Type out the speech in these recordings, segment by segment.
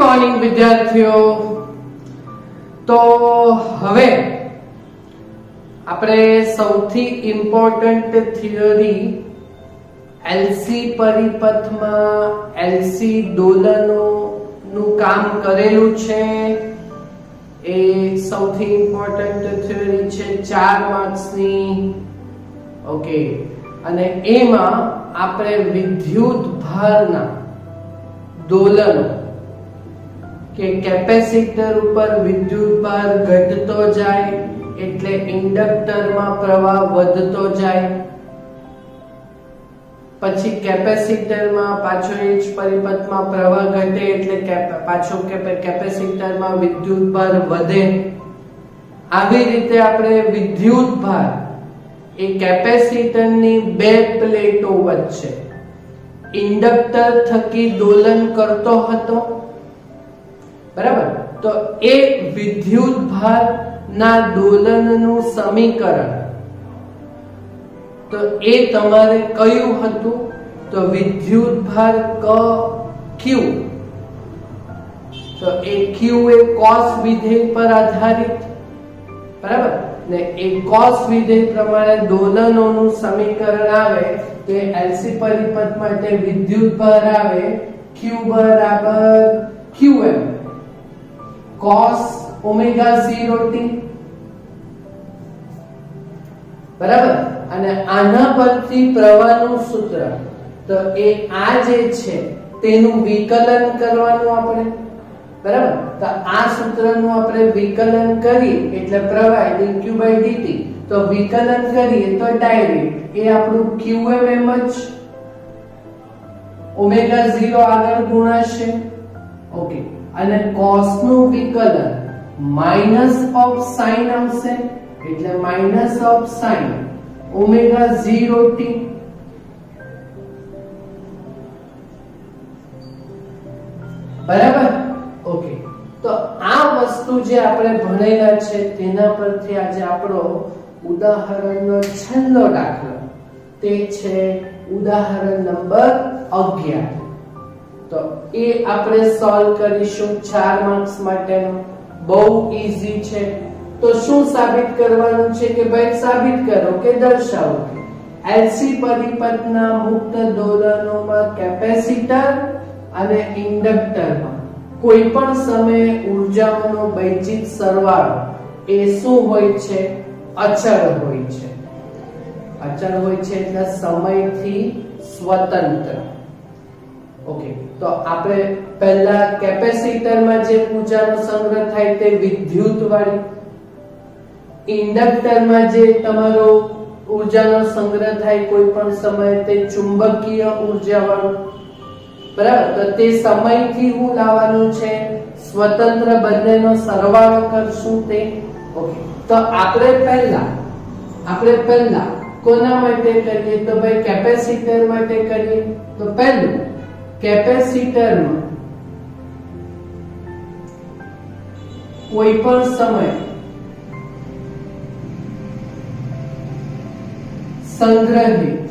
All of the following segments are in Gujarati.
મોર્નિંગ વિદ્યાર્થીઓ। તો હવે આપણે સૌથી ઇમ્પોર્ટન્ટ થિયરી એલસી પરિપથમાં એલસી દોલનોનું કામ કરેલું છે। એ સૌથી ઇમ્પોર્ટન્ટ થિયરી છે 4 માર્ક્સની। ઓકે, અને એમાં આપણે વિદ્યુત ભારના દોલનો કે કેપેસિટર ઉપર વિદ્યુત ભાર ઘટતો જાય એટલે ઇન્ડક્ટર માં પ્રવાહ વધતો જાય, પછી કેપેસિટર માં પાછો એ જ પરિપથમાં પ્રવાહ ઘટે એટલે પાછો કેપેસિટર માં વિદ્યુત ભાર વધે। આવી રીતે આપણે વિદ્યુત ભાર એ કેપેસિટર ની બે પ્લેટો વચ્ચે ઇન્ડક્ટર થકી દોલન કરતો હતો, બરાબર। તો એ વિદ્યુત ભાર ના દોલનનું સમીકરણ તો એ તમારે કયું હતું? તો વિદ્યુત ભાર Q, તો એ Q એ cos વિધેય પર આધારિત, બરાબર ને। એ cos વિધેય પ્રમાણે દોલનોનું સમીકરણ આવે તો એલસી પરિપથ માટે વિદ્યુત ભાર આવે Q બરાબર Qm cos ઓમેગા 0t, બરાબર। અને આના પરથી પ્રવાહનું સૂત્ર તો એ આ જે છે તેનું વિકલન કરવાનું આપણે, બરાબર। તો આ સૂત્રનું આપણે વિકલન કરી એટલે પ્રવાહ dq/dt, તો વિકલન કરીએ તો ડાયરેક્ટ એ આપણું qm એમ જ ઓમેગા 0 આગળ ગુણાશે। ઓકે, અને cos નું વિકલન માઈનસ ઓફ sin આવશે એટલે minus of sin omega 0t, બરાબર। ઓકે, તો આ વસ્તુ જે આપણે ભણેલા છે તેના પરથી આજે આપણો ઉદાહરણનો છેલ્લો દાખલો તે છે ઉદાહરણ નંબર 11। તો એ આપણે સોલ્વ કરીશું 4 માર્ક્સ માટેનો, બહુ ઈઝી છે। તો શું સાબિત કરવાનું છે કે ભાઈ સાબિત કરો કે દર્શાવો કે એલસી પરિપથના મુક્ત દોલનોમાં કેપેસિટર અને ઇન્ડક્ટરમાં કોઈ પણ સમયે ઊર્જાઓનો બૈજિક સરવાળો એ શું હોય છે? અચળ હોય છે। અચળ હોય છે એટલે સમયથી સ્વતંત્ર। ઓકે, તો આપણે પહેલા કેપેસિટરમાં જે ઊર્જાનો સંગ્રહ થાય તે વિદ્યુત વાળી, ઇન્ડક્ટરમાં જે તમારો ઊર્જાનો સંગ્રહ થાય કોઈ પણ સમયે તે ચુંબકીય ઊર્જા વાળું, બરાબર। તો તે સમયથી હું લાવવાનું છે સ્વતંત્ર, બંનેનો સરવાળો કરશું તે। ઓકે, તો આપણે પહેલા કોના માટે કરીએ? તો ભાઈ કેપેસિટર માટે કરીએ। તો પહેલું કેપેસિટરમાં કોઈ પણ સમય સંગ્રહિત,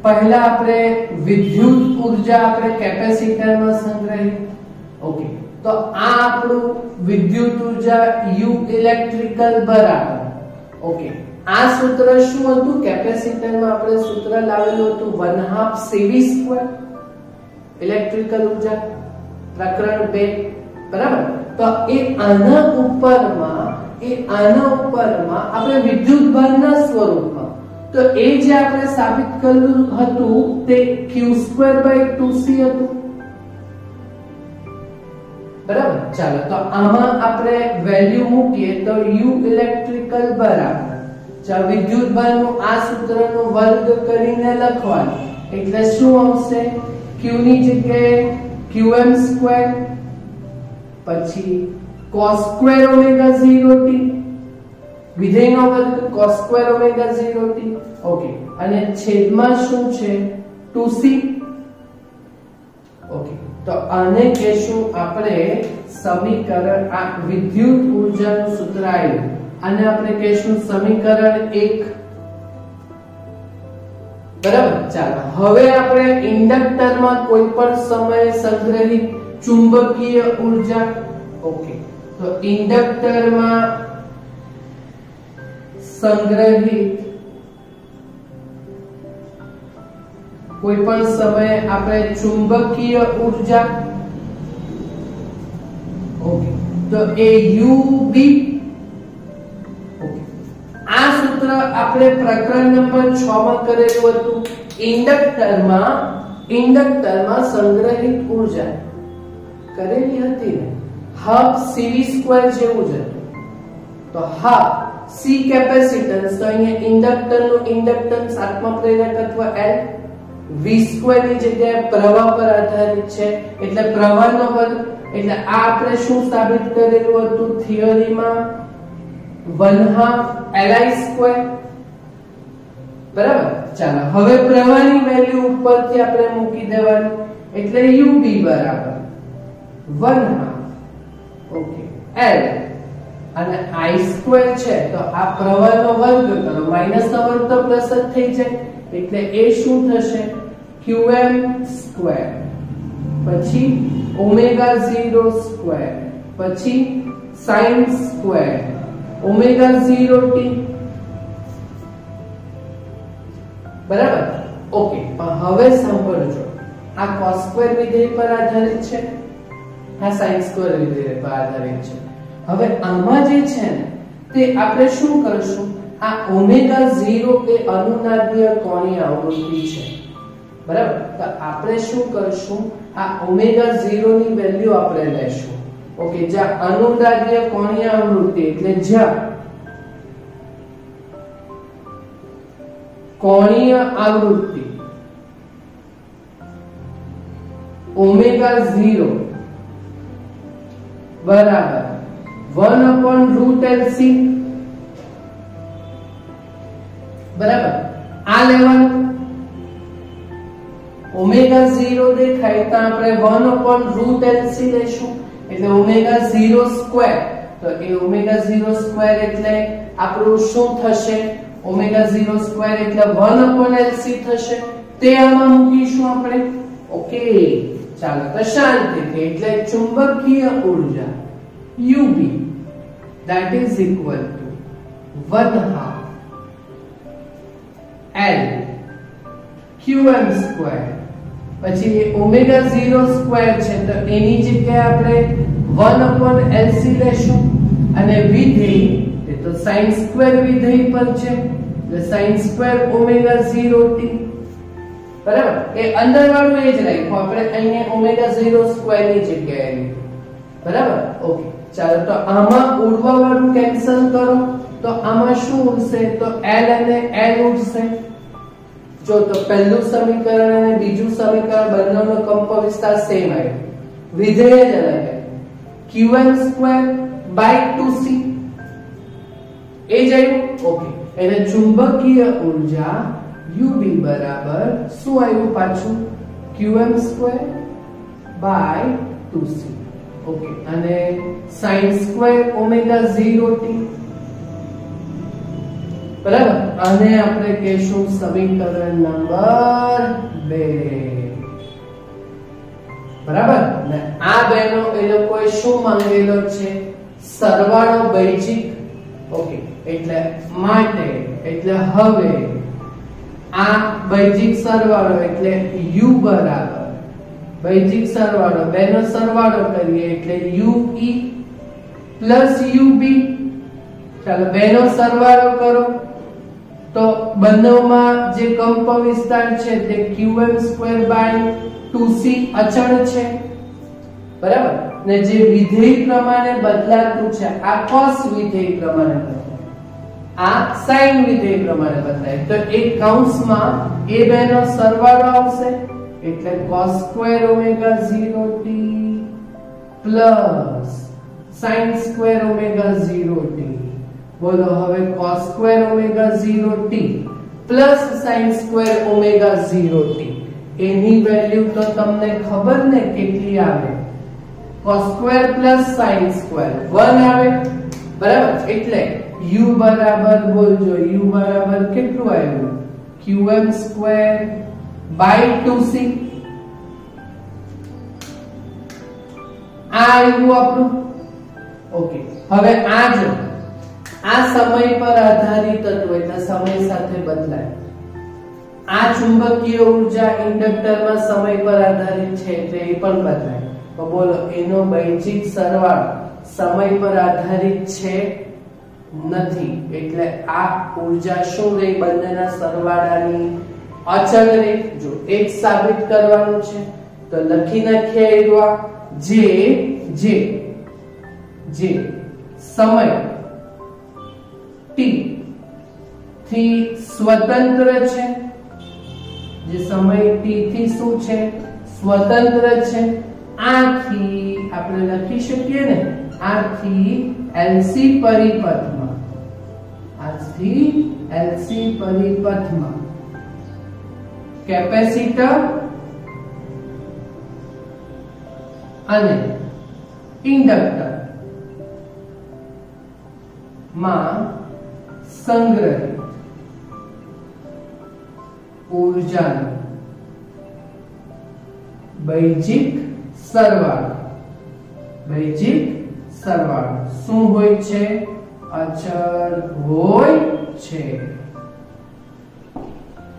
પહેલા આપણે વિદ્યુત ઊર્જા આપણે કેપેસિટરમાં સંગ્રહિત। ઓકે, તો આ આપણું વિદ્યુત ઊર્જા U ઇલેક્ટ્રિકલ બરાબર, ઓકે, આ સૂત્ર શું હતું? કેપેસિટરમાં આપણે સૂત્ર લાવેલું હતું 1/2 CV², ઇલેક્ટ્રિકલ ઊર્જા પ્રકરણ 2, બરાબર। તો એ આના ઉપરમાં આપણે વિદ્યુત ભારના સ્વરૂપમાં, તો એ જે આપણે સાબિત કર્યું હતું તે q²/2c હતું, બરાબર। ચાલો, તો આમાં આપણે વેલ્યુ મૂકીએ તો U ઇલેક્ટ્રિકલ બરાબર, ચાલો વિદ્યુત ભારનું આ સૂત્રનો વર્ગ કરીને લખવાનું એટલે શું આવશે? q ની જગ્યાએ qm², પછી cos² ઓમેગા 0t, વિધેયનો વર્ગ cos² ઓમેગા 0t। ઓકે, અને છેદમાં શું છે? 2c। ઓકે, તો આને કહેશું આપણે સમીકરણ, આ વિદ્યુત ઊર્જાનું સૂત્ર આવ્યું, આને આપણે કહેશું સમીકરણ 1। બરાબર. ચાલો હવે આપણે ઇન્ડક્ટરમાં કોઈ પણ સમયે સંગ્રહિત ચુંબકીય ઊર્જા. ઓકે, તો ઇન્ડક્ટરમાં સંગ્રહિત કોઈ પણ સમયે આપણે ચુંબકીય ઊર્જા. ઓકે, તો એ UB. ઓકે, આ સૂત્ર આપણે પ્રકરણ નંબર 6 માં કરેલું હતું. ઇન્ડક્ટરમાં સંગ્રહિત ઊર્જા કરેલી હતી ને, હાફ CV² જેવું જ હતું. તો હાફ C કેપેસિટન્સ, તો અહીંયા ઇન્ડક્ટરનું ઇન્ડક્ટન્સ આત્મપ્રેરકત્વ L, V² ની જગ્યાએ પ્રવાહ પર આધારિત છે એટલે પ્રવાહનો વર્ગ. એટલે આ આપણે શું સાબિત કરેલું હતું થિયરીમાં? 1/2 Li². બરાબર. ચાલો હવે પ્રવાહની વેલ્યુ ઉપરથી આપણે મૂકી દેવાની એટલે UB બરાબર 1/2 ઓકે L અને I² છે તો આ પ્રવાહનો વર્ગ કરો, માઈનસ નો વર્ગ તો પ્લસ જ થઈ જાય એટલે એ શું થશે? Qm², પછી ω02, પછી sin², ω0t. બરાબર. ઓકે, પણ હવે સાંભળજો, આ cos² વિધેય પર આધારિત છે, આ sin² વિધેય પર આધારિત છે. હવે આમાં જે છે ને તે આપણે શું કરશું? આ ω0 એ અનુનાદીય કોણીય આવૃત્તિ છે. બરાબર. તો આપણે શું કરશું? આ ω0 ની વેલ્યુ આપણે લેશું. ઓકે, જ્યાં અનુનાદીય કોણીય આવૃત્તિ એટલે જ્યાં કોણીય આવૃત્તિ ω0 બરાબર 1/√LC. બરાબર. આ લેવલ ω0 દેખાય તો આપણે 1/√LC લેશું એટલે ω02. તો એ ω02 એટલે આપણું શું થશે? ω02 એટલે 1/LC થશે. તે આમાં મૂકીશું આપણે. ઓકે, ચાલો તો શાંતિથી. એટલે ચુંબકીય ઊર્જા UB that is equal to 1/2 L Qm². પછી ω02 છે તો એની જગ્યાએ આપણે 1/LC લેશું અને વિધેય એ તો sin² વિધેય પર છે એટલે sin² ω0t. બરાબર. એ અંદર વાળું એ જ રાખ્યું આપણે, અહીંયા ω02 ની જગ્યાએ લીધું. બરાબર. ઓકે, ચાલો તો આમાં ઉડવા વાળું કેન્સલ કરો તો આમાં શું ઉડશે? તો L અને L ઉડશે. જો તો પહેલું સમીકરણ અને બીજું સમીકરણ બંનેનો કંપવિસ્તાર સેમ આવ્યો, વિધેય જ અલગ આવ્યું. Qm²/2c એ જ આવ્યું. ઓકે, એટલે ચુંબકીય ઊર્જા UB બરાબર શું આવ્યું પાછું? Qm²/2c. ઓકે, અને sin² ω0t. બરાબર. આને આપણે કહેશું સમીકરણ નંબર 2. બરાબર. ને આ બેનો એ લોકોએ શું માંગેલો છે? સરવાળો બૈજિક. ઓકે, એટલે માટે એટલે હવે આ બૈજિક સરવાળો એટલે U બરાબર બૈજિક સરવાળો, બેનો સરવાળો કરીએ એટલે UE પ્લસ UB. ચાલો બેનો સરવાળો કરો તો બંનેમાં જે કંપવિસ્તાર છે તે Qm²/2c અચળ છે. બરાબર. ને જે વિધેય પ્રમાણે બદલાતું છે આ cos વિધેય પ્રમાણે બદલાય, આ sin વિધેય પ્રમાણે બદલાય. તો એક કૌંસમાં એ બેનો સરવાળો આવશે એટલે cos² ω0t plus sin² ω0t. બોલો હવે cos² ω0t plus sin² ω0t એની વેલ્યુ તો તમને ખબર ને કેટલી આવે? cos² પ્લસ sin² 1 આવે. બરાબર. એટલે U બરાબર બોલજો, U બરાબર કેટલું આવ્યું? qm²/2c આ આવ્યું આપણું. ઓકે, હવે આ જો આ સમય પર આધારિત હતું એટલે સમય સાથે બદલાય. આ ચુંબકીય ઊર્જા ઇન્ડક્ટરમાં સમય પર આધારિત છે એટલે એ પણ બદલાય. તો બોલો એનો બૈજિક સરવાળો સમય પર આધારિત છે નથી, એટલે આ ઊર્જા શું રહી? બંનેના સરવાળાની અચળ રહી. જો એક સાબિત કરવાનું છે તો લખી નાખીએ જે સમય t થી સ્વતંત્ર છે, જે સમય t થી શું છે? સ્વતંત્ર છે. આથી આપણે લખી શકીએ ને, આથી LC પરિપથમાં, આથી LC પરિપથમાં કેપેસિટર અને ઇન્ડક્ટર માં સંગ્રહિત ઊર્જાનો બૈજિક સરવાળો શું હોય છે? અચળ હોય છે.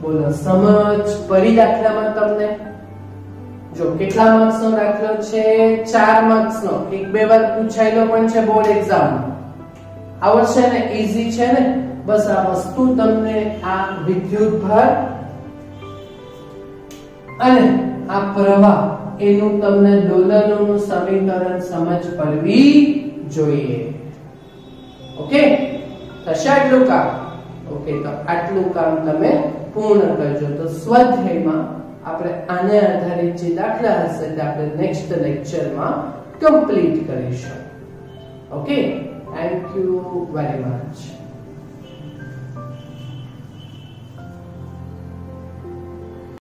બોલો સમજ પડી દાખલામાં તમને? જો કેટલા માર્ક્સનો દાખલો છે? 4 માર્ક્સનો. એક બે વાર પૂછાયેલો પણ છે બોર્ડ એક્ઝામમાં. આવડશે ને? ઈઝી છે ને? બસ આ વસ્તુ તમને, આ વિદ્યુતભાર અને આ પ્રવાહ, એનું તમને દોલનોનું સમીકરણ સમજ પડવી જોઈએ. ઓકે, થશે આટલું કામ? ઓકે, તો આટલું કામ તમે પૂર્ણ કરજો. તો સ્વાધ્યાયમાં આપણે આને આધારિત જે દાખલા હશે તે આપણે નેક્સ્ટ લેક્ચરમાં કમ્પ્લીટ કરીશું. Okay, thank you very much.